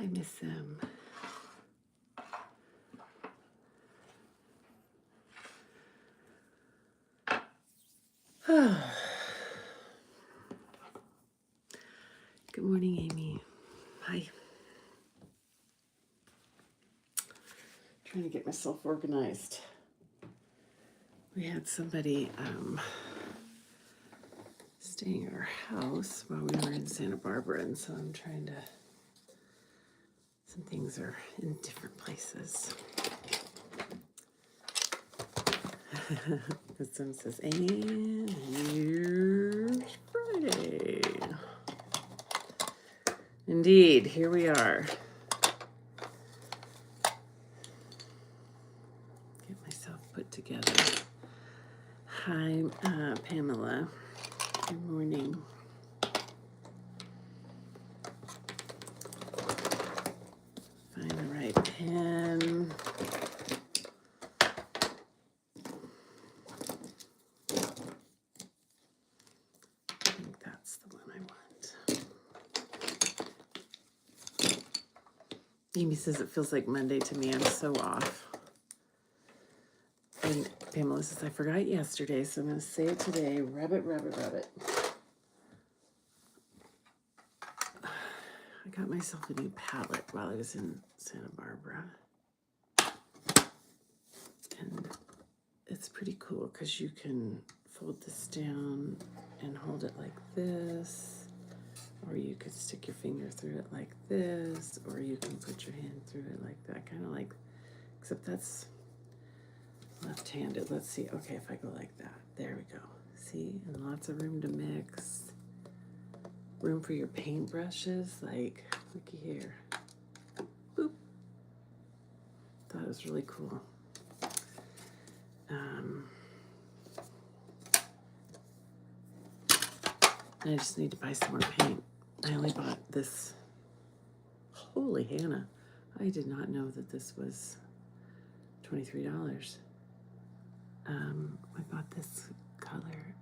I miss them. Good morning, Amy. Hi. Trying to get myself organized. We had somebody staying at our house while we were in Santa Barbara, and so I'm trying to, some things are in different places. The sun says, and here's Friday. Indeed, here we are. Get myself put together. Hi, Pamela. Good morning. Find the right pen. I think that's the one I want. Amy says it feels like Monday to me. I'm so off. And Pamela says, I forgot yesterday, so I'm going to say it today. Rabbit, rabbit, rabbit. I got myself a new palette while I was in Santa Barbara. And it's pretty cool because you can fold this down and hold it like this. Or you could stick your finger through it like this. Or you can put your hand through it like that. Kind of like, except that's left-handed. Let's see. Okay, if I go like that. There we go. See? And lots of room to mix. Room for your paintbrushes. Like, looky here. Boop. Thought it was really cool. I just need to buy some more paint. I only bought this. Holy Hannah. I did not know that this was $23. I bought this color.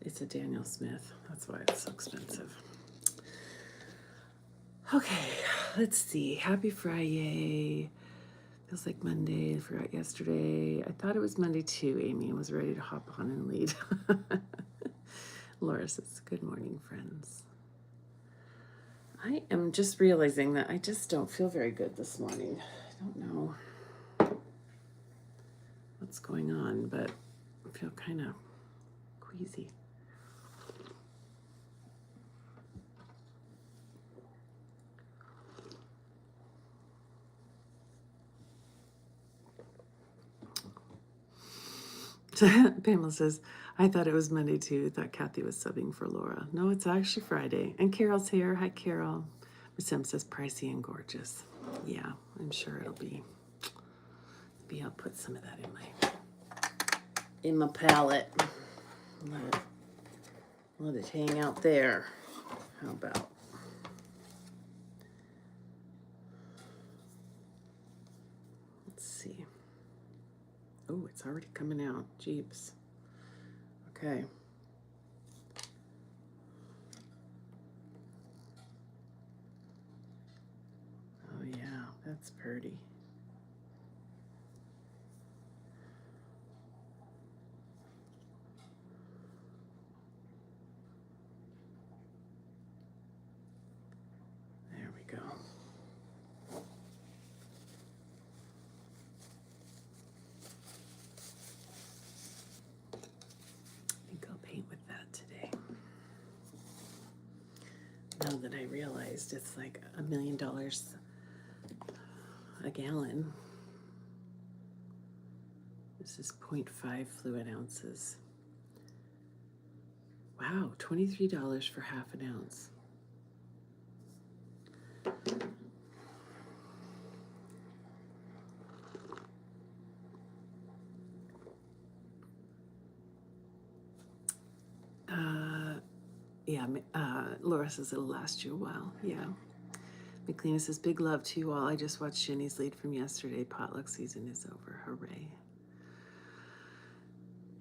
It's a Daniel Smith. That's why it's so expensive. Okay, let's see. Happy Friday. Feels like Monday. I forgot yesterday. I thought it was Monday too, Amy. I was ready to hop on and lead. Laura says, good morning, friends. I am just realizing that I just don't feel very good this morning. I don't know what's going on, but I feel kind of queasy. Pamela says, I thought it was Monday too. I thought Kathy was subbing for Laura. No, it's actually Friday. And Carol's here. Hi, Carol. Sam says, pricey and gorgeous. Yeah, I'm sure it'll be. Maybe I'll put some of that in my palette. Let it hang out there. How about? Let's see. Oh, it's already coming out. Jeeps. Okay. Oh, yeah, that's pretty. There we go. I think I'll paint with that today. Now that I realized it's like $1 million a gallon. This is 0.5 fluid ounces. Wow, $23 for half an ounce. Yeah, Laura says it'll last you a while. Yeah. McLean says, big love to you all. I just watched Jenny's lead from yesterday. Potluck season is over. Hooray.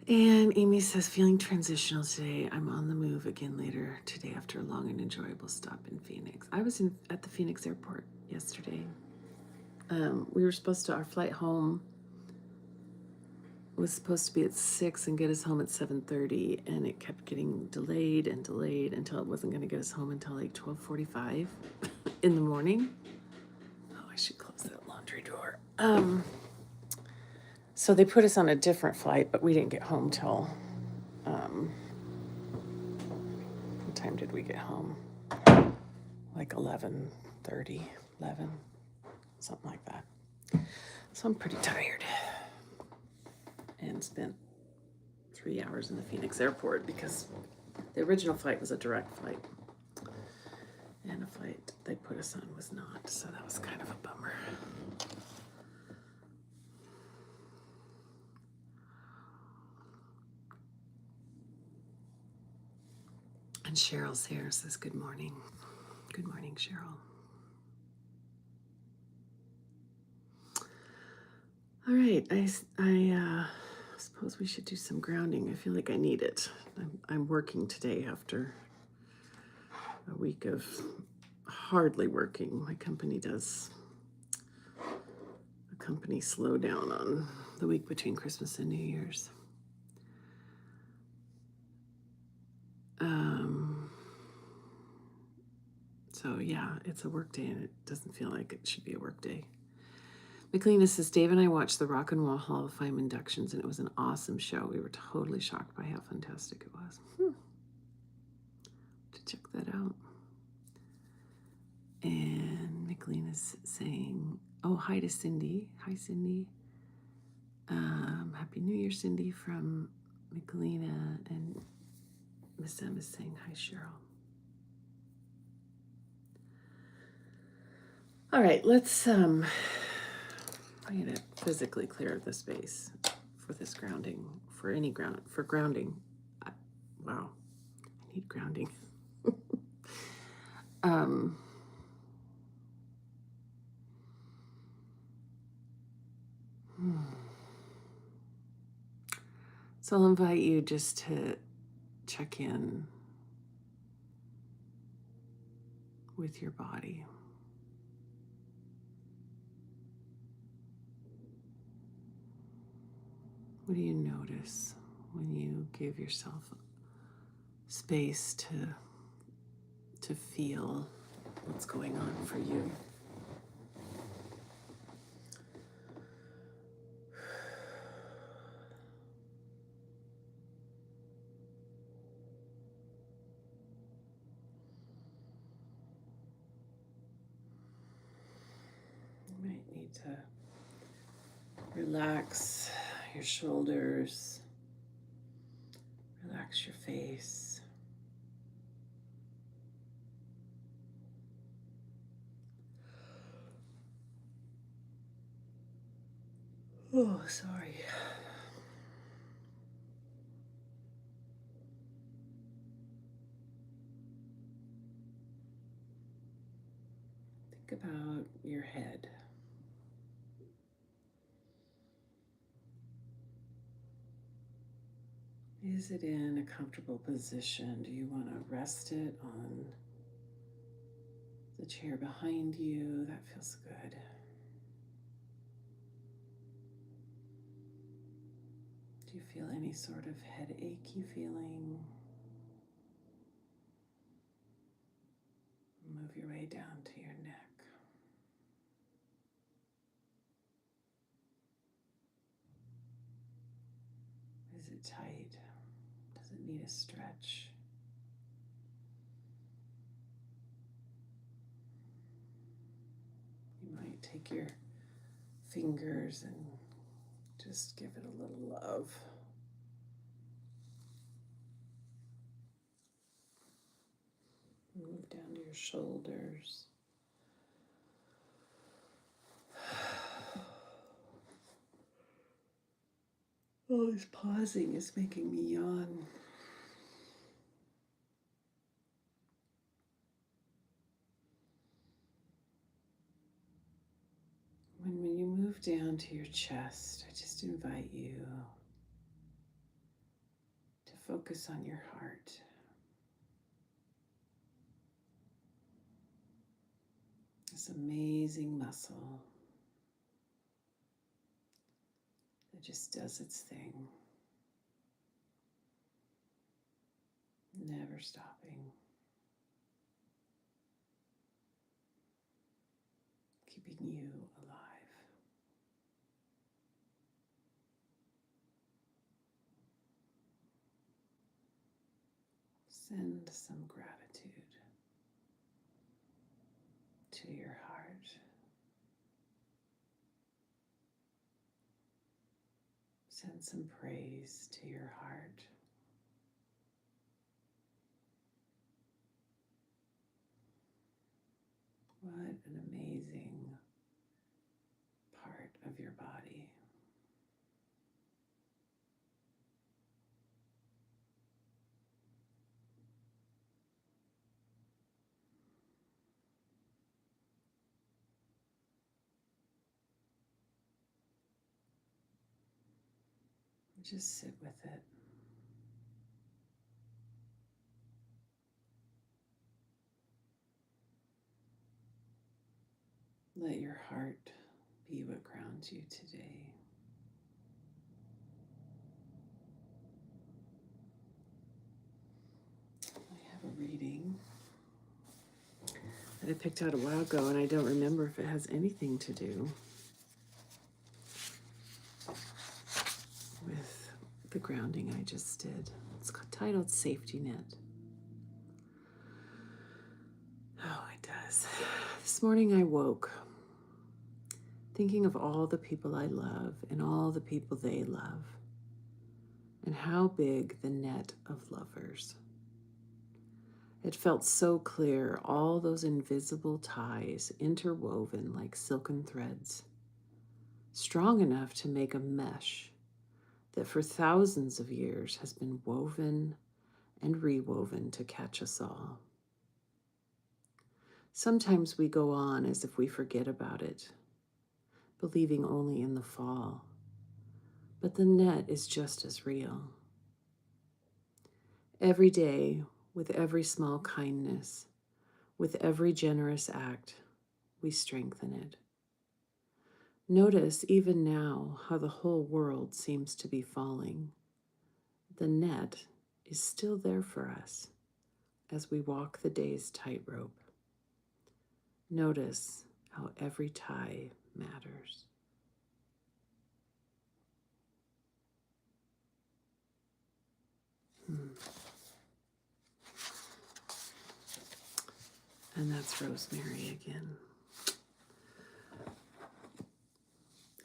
And Amy says, feeling transitional today. I'm on the move again later today after a long and enjoyable stop in Phoenix. I was at the Phoenix airport yesterday. We were supposed to, our flight home was supposed to be at 6 and get us home at 7:30, and it kept getting delayed and delayed until it wasn't going to get us home until like 12:45 in the morning. Oh, I should close that laundry door. So they put us on a different flight, but we didn't get home till, what time did we get home? Like 11:30, 11, something like that. So I'm pretty tired and spent 3 hours in the Phoenix airport because the original flight was a direct flight. And a flight they put us on was not, so that was kind of a bummer. And Cheryl's here, says good morning. Good morning, Cheryl. All right, I suppose we should do some grounding. I feel like I need it. I'm working today after a week of hardly working. My company does a company slowdown on the week between Christmas and New Year's. So yeah, it's a work day and it doesn't feel like it should be a work day. McLeana says, Dave and I watched the Rock and Roll Hall of Fame inductions and it was an awesome show. We were totally shocked by how fantastic it was. To check that out. And McLeana's saying, oh, hi to Cindy. Hi, Cindy. Happy New Year, Cindy, from McLeana. And Miss Emma's saying, hi, Cheryl. All right, let's, I'm going to physically clear the space for this grounding, for any ground, for grounding. Wow, I need grounding. So I'll invite you just to check in with your body. What do you notice when you give yourself space to feel what's going on for you? You might need to relax your shoulders, relax your face. Oh, sorry. Think about your head. Is it in a comfortable position? Do you want to rest it on the chair behind you? That feels good. Do you feel any sort of headachy feeling? Move your way down to your neck. Is it tight? Does it need a stretch? You might take your fingers and just give it a little love. Move down to your shoulders. Oh, this pausing is making me yawn. When you move down to your chest, I just invite you focus on your heart. This amazing muscle that just does its thing, never stopping, keeping you alive. Send some gratitude to your heart. Send some praise to your heart. What an amazing part of your body. Just sit with it. Let your heart be what grounds you today. I have a reading that I picked out a while ago, and I don't remember if it has anything to do with the grounding I just did. It's titled Safety Net. Oh, it does. This morning I woke thinking of all the people I love and all the people they love, and how big the net of lovers. It felt so clear, all those invisible ties interwoven like silken threads, strong enough to make a mesh that for thousands of years has been woven and rewoven to catch us all. Sometimes we go on as if we forget about it, believing only in the fall, but the net is just as real. Every day, with every small kindness, with every generous act, we strengthen it. Notice even now how the whole world seems to be falling. The net is still there for us as we walk the day's tightrope. Notice how every tie matters. And that's Rosemary again.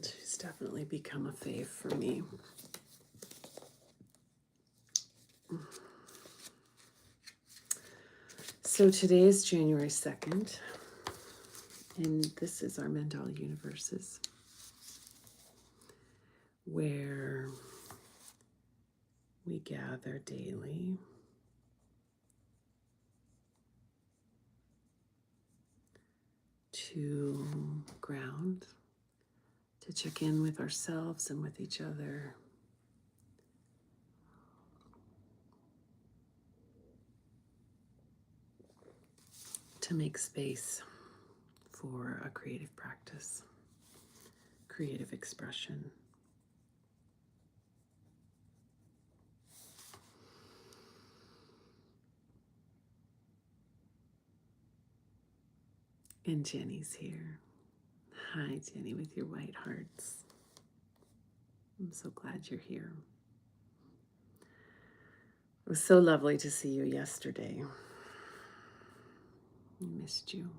She's definitely become a fave for me. So today is January 2nd, and this is our Mandala Universes, where we gather daily to ground, to check in with ourselves and with each other, to make space for a creative practice, creative expression. And Jenny's here. Hi, Jenny, with your white hearts. I'm so glad you're here. It was so lovely to see you yesterday. I missed you.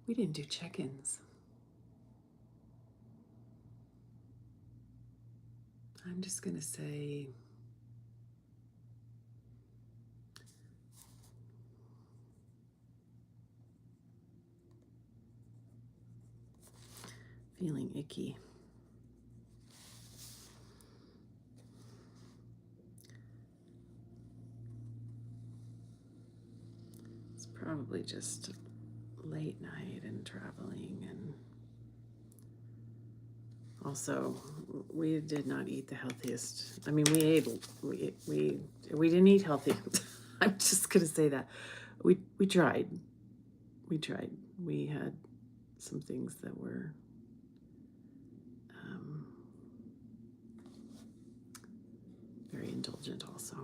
We didn't do check-ins. I'm just going to say, feeling icky. It's probably just late night and traveling and Also, we did not eat the healthiest. I mean, we didn't eat healthy. I'm just gonna say that. We tried. We tried. We had some things that were very indulgent also.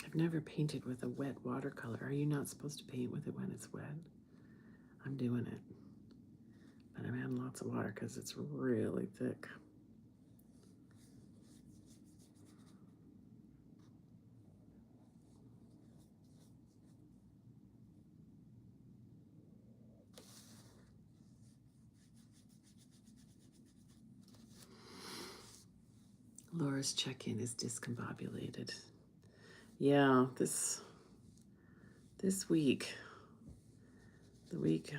I've never painted with a wet watercolor. Are you not supposed to paint with it when it's wet? I'm doing it. But I'm adding lots of water because it's really thick. Laura's check-in is discombobulated. Yeah, this week, the week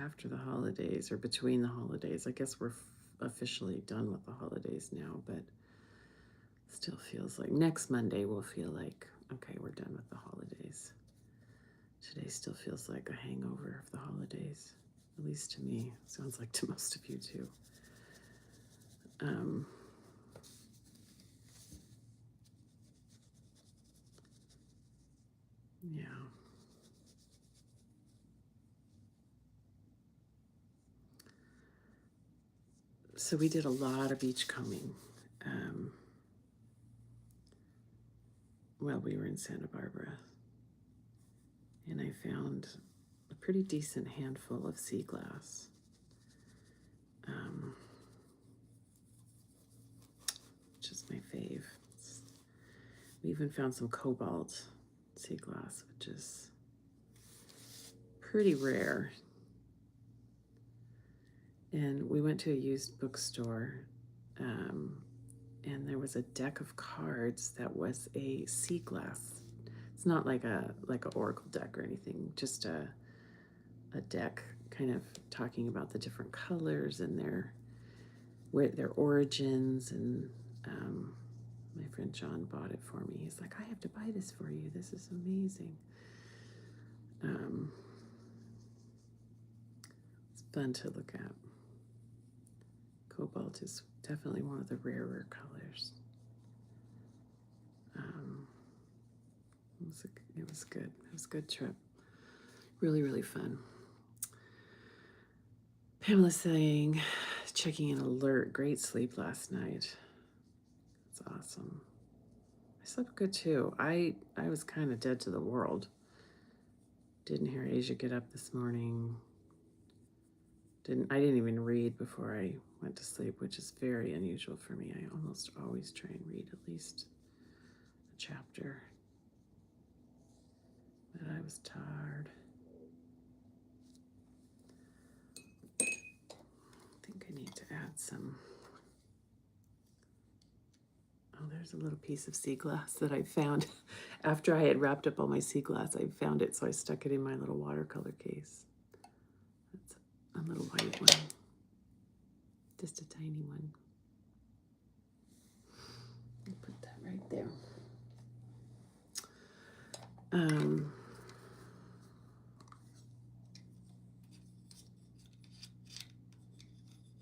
after the holidays or between the holidays, I guess we're officially done with the holidays now, but still feels like next Monday will feel like, okay, we're done with the holidays. Today still feels like a hangover of the holidays, at least to me. Sounds like to most of you too. Yeah. So we did a lot of beachcombing while we were in Santa Barbara. And I found a pretty decent handful of sea glass. Which is my fave. We even found some cobalt sea glass, which is pretty rare. And we went to a used bookstore, and there was a deck of cards that was a sea glass. It's not like a oracle deck or anything, just a deck kind of talking about the different colors and their origins. And my friend John bought it for me. He's like, I have to buy this for you. This is amazing. It's fun to look at. Cobalt is definitely one of the rarer colors. It was good. It was a good trip. Really, really fun. Pamela saying, checking an alert. Great sleep last night. That's awesome. I slept good too. I was kind of dead to the world. Didn't hear Asia get up this morning. I didn't even read before I went to sleep, which is very unusual for me. I almost always try and read at least a chapter. But I was tired. I think I need to add some. Oh, there's a little piece of sea glass that I found after I had wrapped up all my sea glass. I found it, so I stuck it in my little watercolor case. That's a little white one, just a tiny one. I'll put that right there.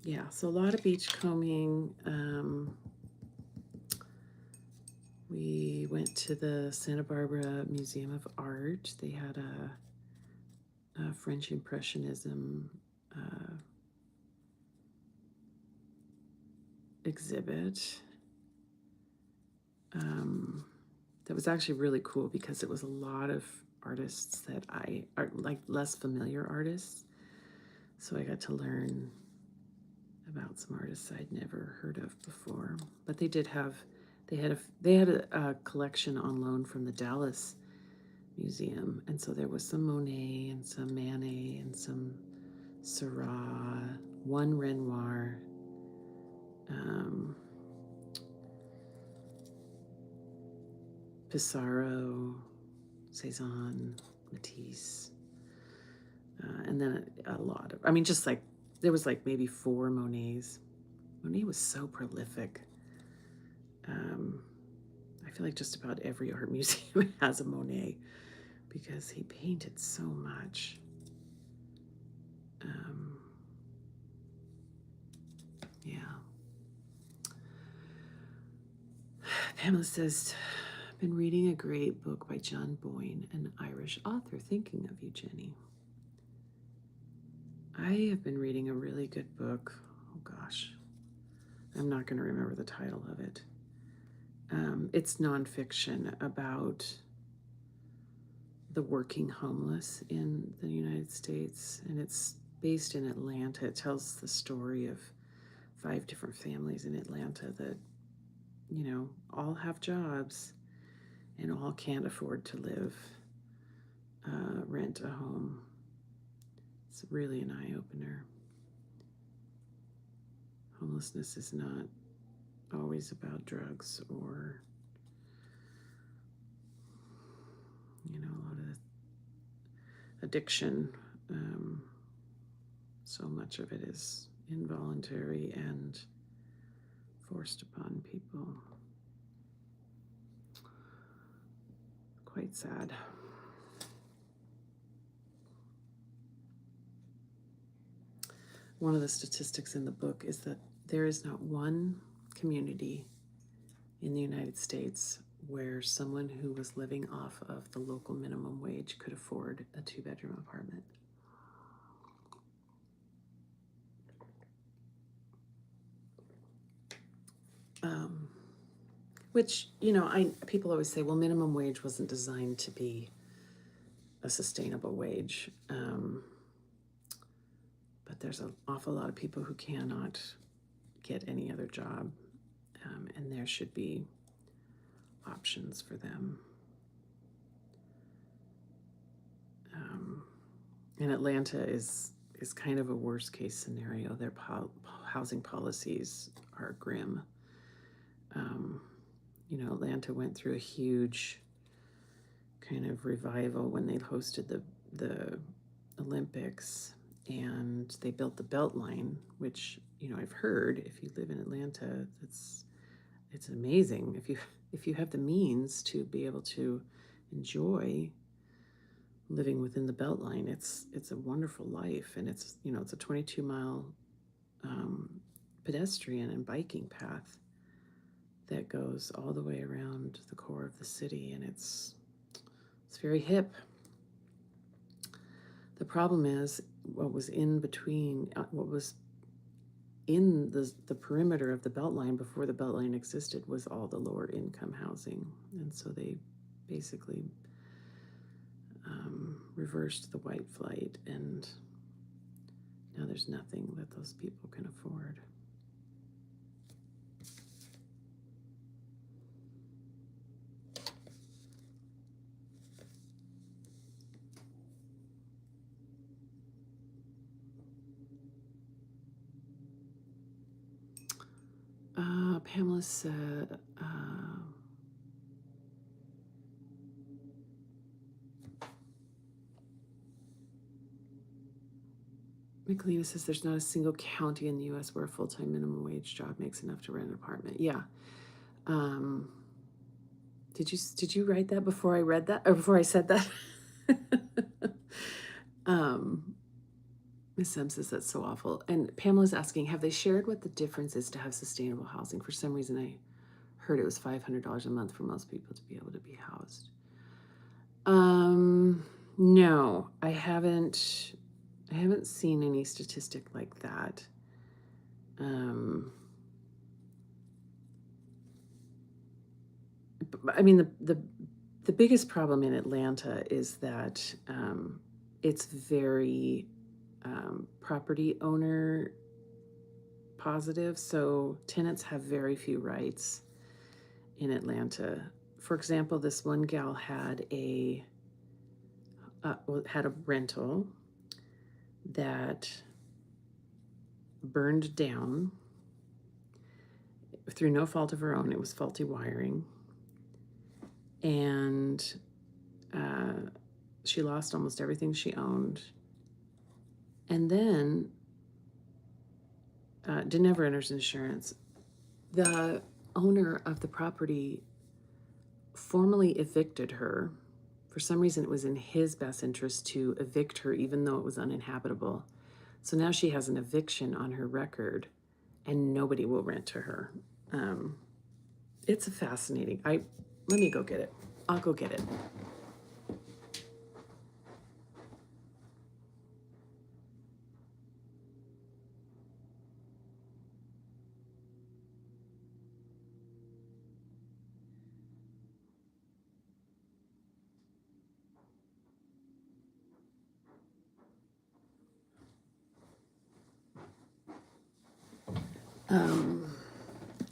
Yeah, so a lot of beach combing. We went to the Santa Barbara Museum of Art. They had a French Impressionism exhibit. That was actually really cool because it was a lot of artists that are like less familiar artists. So I got to learn about some artists I'd never heard of before. But they had a collection on loan from the Dallas Museum, and so there was some Monet and some Manet and some Seurat, one Renoir, Pissarro, Cezanne, Matisse, and then a lot of, I mean, just like, there was like maybe 4 Monets. Monet was so prolific. I feel like just about every art museum has a Monet, because he painted so much. Yeah. Pamela says, I've been reading a great book by John Boyne, an Irish author. Thinking of you, Jenny. I have been reading a really good book. Oh gosh, I'm not going to remember the title of it. It's nonfiction about the working homeless in the United States, and it's based in Atlanta. It tells the story of 5 different families in Atlanta that, all have jobs and all can't afford to rent a home. It's really an eye-opener. Homelessness is not always about drugs or, a lot of addiction. So much of it is involuntary and forced upon people. Quite sad. One of the statistics in the book is that there is not one community in the United States where someone who was living off of the local minimum wage could afford a 2-bedroom apartment. Which, people always say, well, minimum wage wasn't designed to be a sustainable wage. But there's an awful lot of people who cannot get any other job, and there should be options for them. And Atlanta is kind of a worst case scenario. Their housing policies are grim. Atlanta went through a huge kind of revival when they hosted the Olympics, and they built the Beltline, which, I've heard, if you live in Atlanta, it's amazing. If you have the means to be able to enjoy living within the Beltline, it's a wonderful life. And it's a 22-mile pedestrian and biking path that goes all the way around the core of the city, and it's very hip. The problem is what was in between, what was in the perimeter of the Beltline before the Beltline existed was all the lower income housing. And so they basically reversed the white flight, and now there's nothing that those people can afford. Pamela said, Michelina says there's not a single county in the U.S. where a full-time minimum wage job makes enough to rent an apartment. Yeah. Did you write that before I read that, or before I said that? Ms. Sem says that's so awful. And Pamela's asking, have they shared what the difference is to have sustainable housing? For some reason, I heard it was $500 a month for most people to be able to be housed. No, I haven't seen any statistic like that. I mean, the biggest problem in Atlanta is that it's very property owner positive. So tenants have very few rights in Atlanta. For example, this one gal had a rental that burned down through no fault of her own. It was faulty wiring. And she lost almost everything she owned. And then never enters insurance. The owner of the property formally evicted her For some reason, it was in his best interest to evict her, even though it was uninhabitable. So now she has an eviction on her record, and nobody will rent to her. It's a fascinating. Let me go get it. I'll go get it.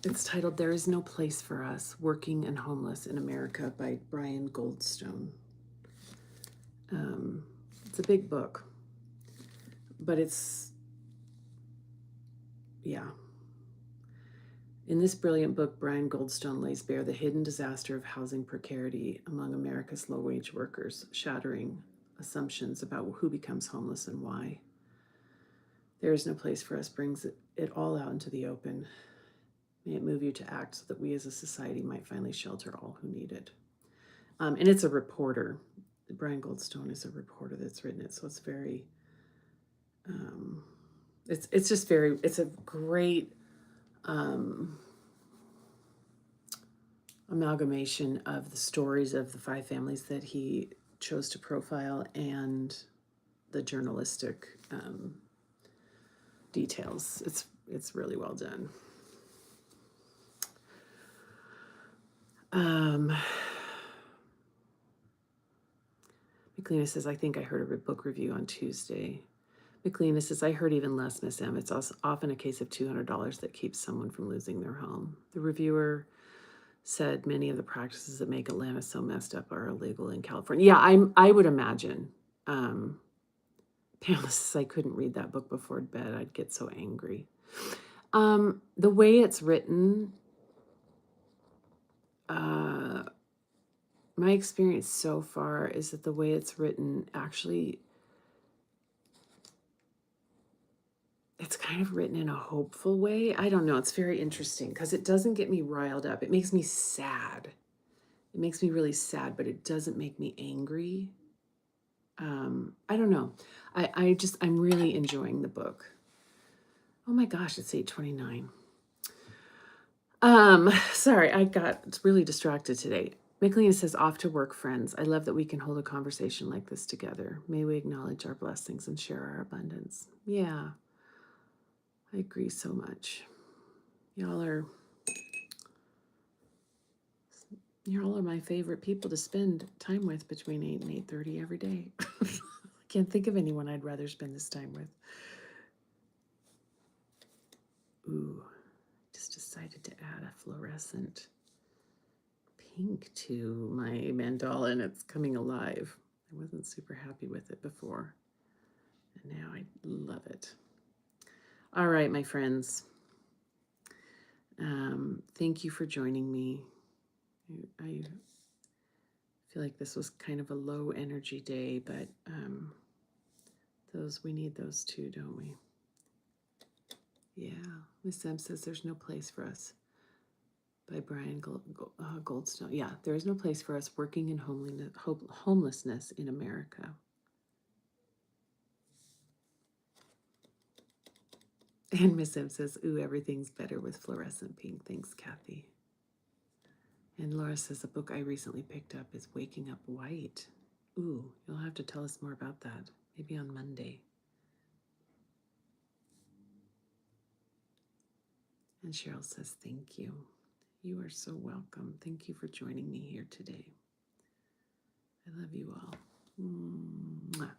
It's titled "There Is No Place for Us: Working and Homeless in America" by Brian Goldstone. It's a big book, but yeah. In this brilliant book, Brian Goldstone lays bare the hidden disaster of housing precarity among America's low-wage workers, shattering assumptions about who becomes homeless and why. There Is No Place for Us brings it all out into the open. May it move you to act so that we as a society might finally shelter all who need it. And it's a reporter. Brian Goldstone is a reporter that's written it, so it's very, it's a great amalgamation of the stories of the 5 families that he chose to profile and the journalistic details. It's really well done. McLeana says, I think I heard a book review on Tuesday. McLeana says, I heard even less, Miss M. It's often a case of $200 that keeps someone from losing their home. The reviewer said many of the practices that make Atlanta so messed up are illegal in California. Yeah, I would imagine. Pamela says, I couldn't read that book before bed. I'd get so angry. The way it's written, my experience so far is that the way it's written actually, it's kind of written in a hopeful way. I don't know. It's very interesting because it doesn't get me riled up. It makes me sad. It makes me really sad, but it doesn't make me angry. I don't know. I'm really enjoying the book. Oh my gosh, it's 8:29. Sorry, I got really distracted today. McLean says, off to work, friends. I love that we can hold a conversation like this together. May we acknowledge our blessings and share our abundance. Yeah, I agree so much. Y'all are my favorite people to spend time with between 8 and 8:30 every day. I can't think of anyone I'd rather spend this time with. Ooh, just decided to add a fluorescent pink to my mandala, and it's coming alive. I wasn't super happy with it before, and now I love it. All right, my friends. Thank you for joining me. I feel like this was kind of a low energy day, but we need those too, don't we? Yeah, Miss Em says there's no place for us by Brian Goldstone. Yeah, there is no place for us working in homelessness in America. And Miss M says, ooh, everything's better with fluorescent pink. Thanks, Kathy. And Laura says, a book I recently picked up is Waking Up White. Ooh, you'll have to tell us more about that. Maybe on Monday. And Cheryl says, thank you. You are so welcome. Thank you for joining me here today. I love you all. Mwah.